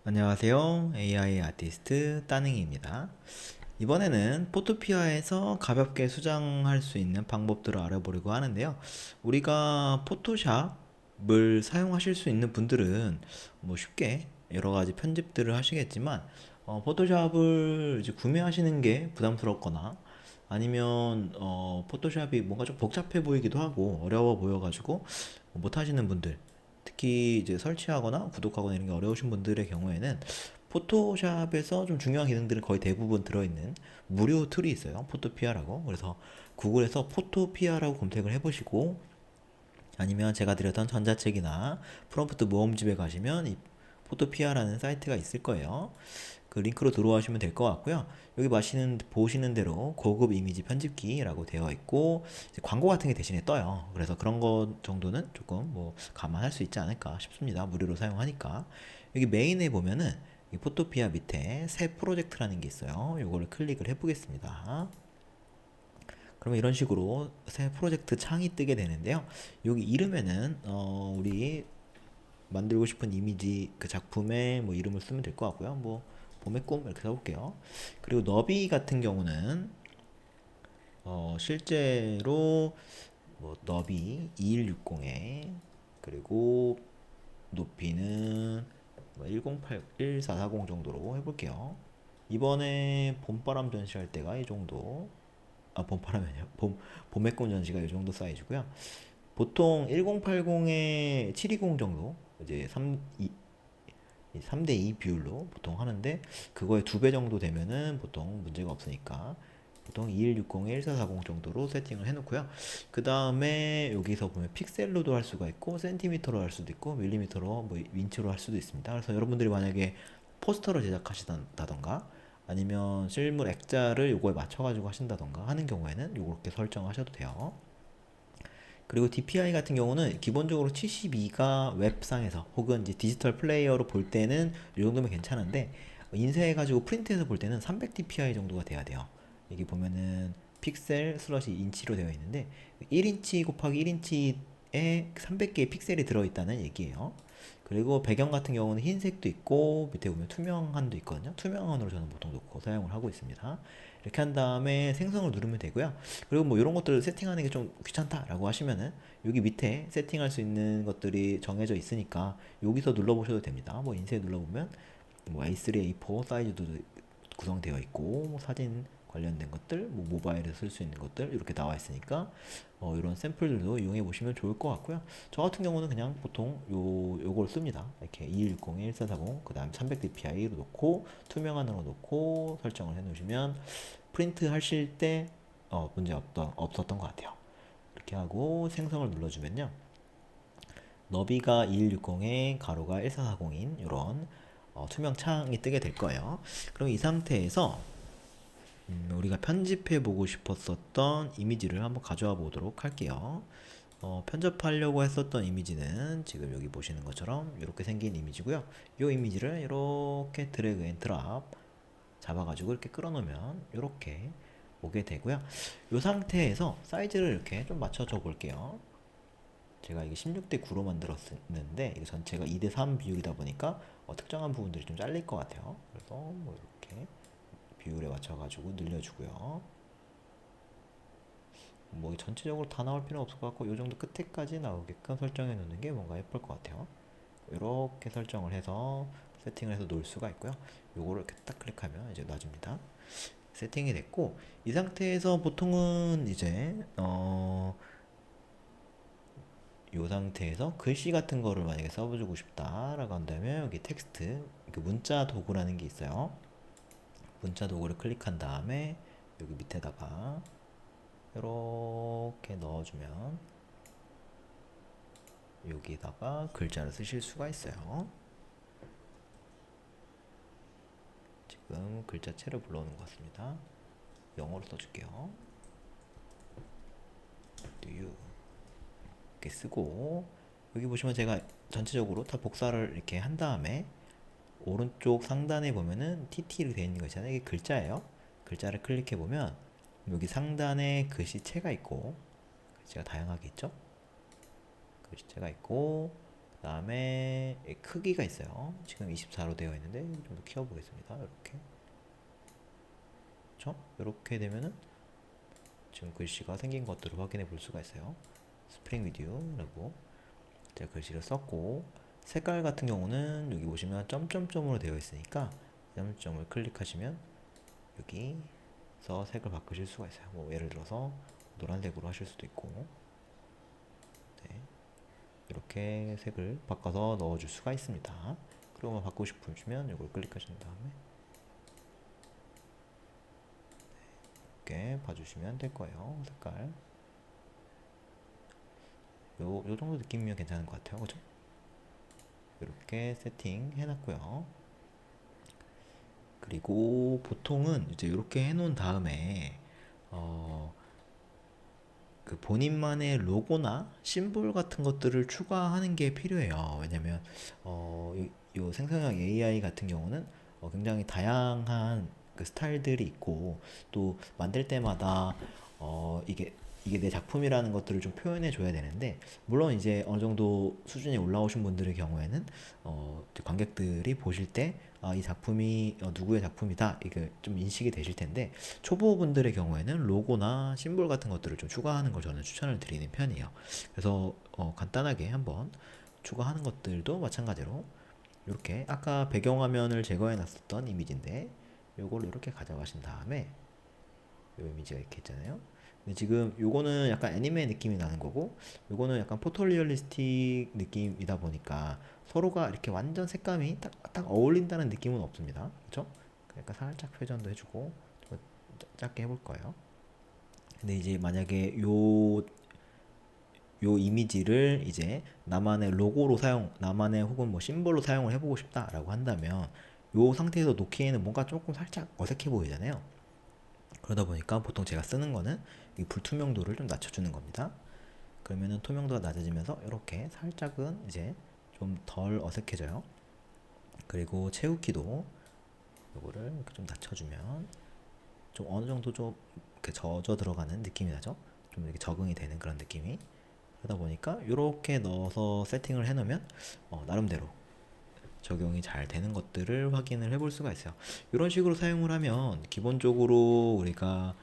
안녕하세요. AI 아티스트 따능이입니다. 이번에는 포토피아에서 가볍게 수정할 수 있는 방법들을 알아보려고 하는데요. 우리가 포토샵을 사용하실 수 있는 분들은 뭐 쉽게 여러 가지 편집들을 하시겠지만, 포토샵을 이제 구매하시는 게 부담스럽거나 아니면 포토샵이 뭔가 좀 복잡해 보이기도 하고 어려워 보여가지고 못 하시는 분들, 특히 이제 설치하거나 구독하거나 이런 게 어려우신 분들의 경우에는 포토샵에서 좀 중요한 기능들은 거의 대부분 들어있는 무료 툴이 있어요. 포토피아라고. 그래서 구글에서 포토피아라고 검색을 해보시고, 아니면 제가 드렸던 전자책이나 프롬프트 모음집에 가시면 이 포토피아라는 사이트가 있을 거예요. 그 링크로 들어오시면 될 것 같고요. 여기 보시는 대로 고급 이미지 편집기라고 되어 있고, 이제 광고 같은 게 대신에 떠요. 그래서 그런 것 정도는 조금 뭐 감안할 수 있지 않을까 싶습니다. 무료로 사용하니까. 여기 메인에 보면은 이 포토피아 밑에 새 프로젝트라는 게 있어요. 요거를 클릭을 해보겠습니다. 그러면 이런 식으로 새 프로젝트 창이 뜨게 되는데요. 여기 이름에는 우리 만들고 싶은 이미지 그 작품의 뭐 이름을 쓰면 될 것 같고요. 뭐 봄의 꿈 이렇게 써볼게요. 그리고 너비 같은 경우는 실제로 뭐 너비 2160에 그리고 높이는 뭐 1440 정도로 해볼게요. 이번에 봄바람 전시할 때가 이 정도. 봄바람이 아니라 봄의 꿈 전시가 이 정도 사이즈고요. 보통 1080에 720 정도, 이제 3대2 비율로 보통 하는데, 그거의 2배 정도 되면은 보통 문제가 없으니까 보통 2160에 1440 정도로 세팅을 해놓고요. 그 다음에 여기서 보면 픽셀로도 할 수가 있고 센티미터로 할 수도 있고 밀리미터로 뭐 인치로 할 수도 있습니다. 그래서 여러분들이 만약에 포스터를 제작하시다던가 아니면 실물 액자를 요거에 맞춰가지고 하신다던가 하는 경우에는 요렇게 설정하셔도 돼요. 그리고 DPI 같은 경우는 기본적으로 72가 웹상에서 혹은 이제 디지털 플레이어로 볼 때는 이 정도면 괜찮은데, 인쇄해가지고 프린트해서 볼 때는 300 DPI 정도가 돼야 돼요. 여기 보면은 픽셀 슬러시 인치로 되어 있는데 1인치 곱하기 1인치에 300개의 픽셀이 들어있다는 얘기예요. 그리고 배경 같은 경우는 흰색도 있고 밑에 보면 투명한도 있거든요. 투명한으로 저는 보통 놓고 사용을 하고 있습니다. 이렇게 한 다음에 생성을 누르면 되고요. 그리고 뭐 이런 것들을 세팅하는 게 좀 귀찮다라고 하시면은 여기 밑에 세팅할 수 있는 것들이 정해져 있으니까 여기서 눌러보셔도 됩니다. 뭐 인쇄 눌러보면 뭐 A3, A4 사이즈도 구성되어 있고, 뭐 사진 관련된 것들, 뭐 모바일에서 쓸 수 있는 것들 이렇게 나와 있으니까 이런 샘플들도 이용해 보시면 좋을 것 같고요. 저 같은 경우는 그냥 보통 요걸 씁니다. 이렇게 2160에 1440, 그 다음 300dpi로 놓고 투명한으로 놓고 설정을 해 놓으시면 프린트 하실 때 문제 없었던 것 같아요. 이렇게 하고 생성을 눌러주면요, 너비가 2160에 가로가 1440인 이런 투명 창이 뜨게 될 거예요. 그럼 이 상태에서 우리가 편집해 보고 싶었었던 이미지를 한번 가져와 보도록 할게요. 편집하려고 했었던 이미지는 지금 여기 보시는 것처럼 이렇게 생긴 이미지고요. 이 이미지를 이렇게 드래그 앤 드랍 잡아가지고 이렇게 끌어놓으면 이렇게 오게 되고요. 이 상태에서 사이즈를 이렇게 좀 맞춰줘 볼게요. 제가 이게 16대 9로 만들었는데 이게 전체가 2대 3 비율이다 보니까 특정한 부분들이 좀 잘릴 것 같아요. 그래서 뭐 이렇게 비율에 맞춰가지고 늘려주고요. 뭐 전체적으로 다 나올 필요는 없을 것 같고 이 정도 끝에까지 나오게끔 설정해 놓는 게 뭔가 예쁠 것 같아요. 이렇게 설정을 해서 세팅을 해서 놓을 수가 있고요. 요거를 이렇게 딱 클릭하면 이제 놔줍니다. 세팅이 됐고, 이 상태에서 보통은 이제 이 상태에서 글씨 같은 거를 만약에 써주고 싶다라고 한다면 여기 텍스트, 그 문자 도구라는 게 있어요. 문자 도구를 클릭한 다음에 여기 밑에다가 이렇게 넣어주면 여기다가 글자를 쓰실 수가 있어요. 지금 글자체를 불러오는 것 같습니다. 영어로 써줄게요. Do you 이렇게 쓰고, 여기 보시면 제가 전체적으로 다 복사를 이렇게 한 다음에 오른쪽 상단에 보면은 TT로 되어 있는 거 있잖아요. 이게 글자예요. 글자를 클릭해 보면 여기 상단에 글씨체가 있고, 글씨가 다양하게 있죠. 글씨체가 있고, 그 그다음에 크기가 있어요. 지금 24로 되어 있는데 좀 더 키워보겠습니다. 이렇게. 그렇죠? 이렇게 되면은 지금 글씨가 생긴 것들을 확인해 볼 수가 있어요. 스프링 비디오라고 제가 글씨를 썼고, 색깔 같은 경우는 여기 보시면 점점점으로 되어 있으니까 점점을 클릭하시면 여기서 색을 바꾸실 수가 있어요. 뭐 예를 들어서 노란색으로 하실 수도 있고, 네, 이렇게 색을 바꿔서 넣어줄 수가 있습니다. 그리고 바꾸고 싶으시면 이걸 클릭하신 다음에 이렇게 봐주시면 될 거예요. 색깔 요 정도 느낌이면 괜찮은 것 같아요. 그죠? 이렇게 세팅 해놨고요. 그리고 보통은 이제 이렇게 해놓은 다음에 어, 그 본인만의 로고나 심볼 같은 것들을 추가하는 게 필요해요. 왜냐면 요 생성형 AI 같은 경우는 굉장히 다양한 그 스타일들이 있고, 또 만들 때마다 이게 내 작품이라는 것들을 좀 표현해 줘야 되는데, 물론 이제 어느 정도 수준이 올라오신 분들의 경우에는 관객들이 보실 때 이 작품이 누구의 작품이다 이게 좀 인식이 되실 텐데, 초보분들의 경우에는 로고나 심볼 같은 것들을 좀 추가하는 걸 저는 추천을 드리는 편이에요. 그래서 간단하게 한번 추가하는 것들도 마찬가지로 이렇게 아까 배경화면을 제거해 놨었던 이미지인데 요걸 이렇게 가져가신 다음에 요 이미지가 이렇게 있잖아요. 근데 지금 요거는 약간 애니메 느낌이 나는 거고, 요거는 약간 포토리얼리스틱 느낌이다 보니까 서로가 이렇게 완전 색감이 딱 어울린다는 느낌은 없습니다. 그렇죠? 그러니까 살짝 회전도 해주고 좀 짧게 해볼 거예요. 근데 이제 만약에 요 이미지를 이제 나만의 로고로 나만의 혹은 뭐 심볼로 사용을 해보고 싶다라고 한다면 요 상태에서 놓기에는 뭔가 조금 살짝 어색해 보이잖아요. 그러다 보니까 보통 제가 쓰는 거는 이 불투명도를 좀 낮춰주는 겁니다. 그러면은 투명도가 낮아지면서 이렇게 살짝은 이제 좀 덜 어색해져요. 그리고 채우기도 요거를 이렇게 좀 낮춰주면 좀 어느 정도 좀 이렇게 젖어 들어가는 느낌이 나죠. 좀 이렇게 적응이 되는 그런 느낌이. 그러다 보니까 이렇게 넣어서 세팅을 해놓으면 나름대로 적용이 잘 되는 것들을 확인을 해볼 수가 있어요. 이런 식으로 사용을 하면 기본적으로 우리가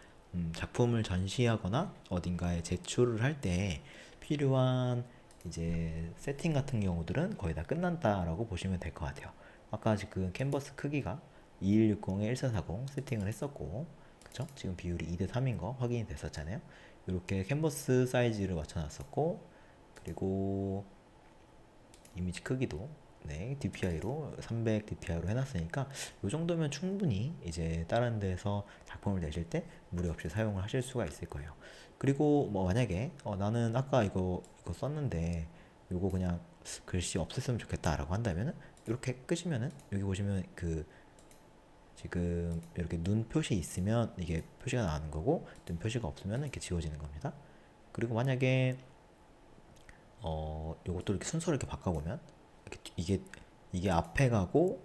작품을 전시하거나 어딘가에 제출을 할 때 필요한 이제 세팅 같은 경우들은 거의 다 끝난다라고 보시면 될 것 같아요. 아까 지금 캔버스 크기가 2160에 1440 세팅을 했었고, 그쵸? 지금 비율이 2대 3인 거 확인이 됐었잖아요. 이렇게 캔버스 사이즈를 맞춰놨었고, 그리고 이미지 크기도 네, DPI로 300 DPI로 해놨으니까 이 정도면 충분히 이제 다른 데서 작품을 내실 때 무리 없이 사용을 하실 수가 있을 거예요. 그리고 뭐 만약에 나는 아까 이거 썼는데 이거 그냥 글씨 없앴으면 좋겠다라고 한다면은 이렇게 끄시면은 여기 보시면 그 지금 이렇게 눈 표시 있으면 이게 표시가 나오는 거고, 눈 표시가 없으면 이렇게 지워지는 겁니다. 그리고 만약에 요것도 이렇게 순서를 이렇게 바꿔보면 이게 앞에 가고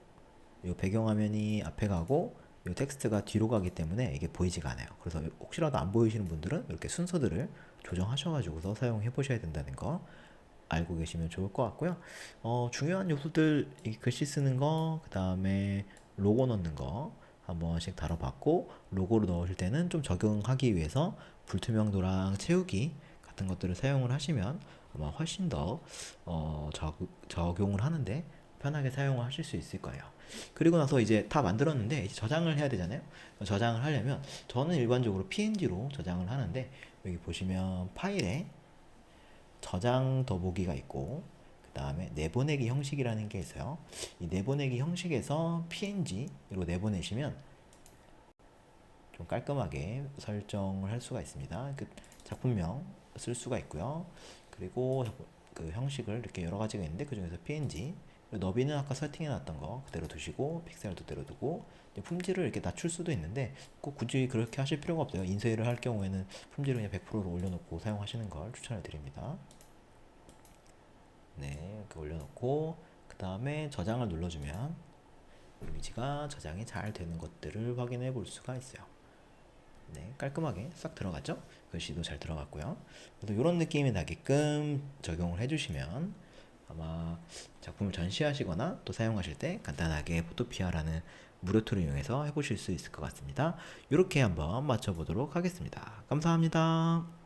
요 배경화면이 앞에 가고 요 텍스트가 뒤로 가기 때문에 이게 보이지가 않아요. 그래서 혹시라도 안 보이시는 분들은 이렇게 순서들을 조정하셔가지고서 사용해 보셔야 된다는 거 알고 계시면 좋을 것 같고요. 중요한 요소들 글씨 쓰는 거, 그 다음에 로고 넣는 거 한 번씩 다뤄봤고, 로고를 넣으실 때는 좀 적용하기 위해서 불투명도랑 채우기 같은 것들을 사용을 하시면 아마 훨씬 더 적용을 하는데 편하게 사용을 하실 수 있을 거예요. 그리고 나서 이제 다 만들었는데 이제 저장을 해야 되잖아요. 저장을 하려면 저는 일반적으로 PNG로 저장을 하는데, 여기 보시면 파일에 저장 더보기가 있고 그 다음에 내보내기 형식이라는 게 있어요. 이 내보내기 형식에서 PNG로 내보내시면 좀 깔끔하게 설정을 할 수가 있습니다. 그 작품명 쓸 수가 있고요. 그리고 그 형식을 이렇게 여러 가지가 있는데 그 중에서 PNG 너비는 아까 세팅해놨던 거 그대로 두시고, 픽셀도 그대로 두고, 품질을 이렇게 낮출 수도 있는데 꼭 굳이 그렇게 하실 필요가 없어요. 인쇄를 할 경우에는 품질을 그냥 100%로 올려놓고 사용하시는 걸 추천을 드립니다. 네, 이렇게 올려놓고 그 다음에 저장을 눌러주면 이미지가 저장이 잘 되는 것들을 확인해 볼 수가 있어요. 네, 깔끔하게 싹 들어갔죠? 글씨도 잘 들어갔고요. 그래서 이런 느낌이 나게끔 적용을 해주시면 아마 작품을 전시하시거나 또 사용하실 때 간단하게 포토피아라는 무료 툴을 이용해서 해보실 수 있을 것 같습니다. 이렇게 한번 맞춰보도록 하겠습니다. 감사합니다.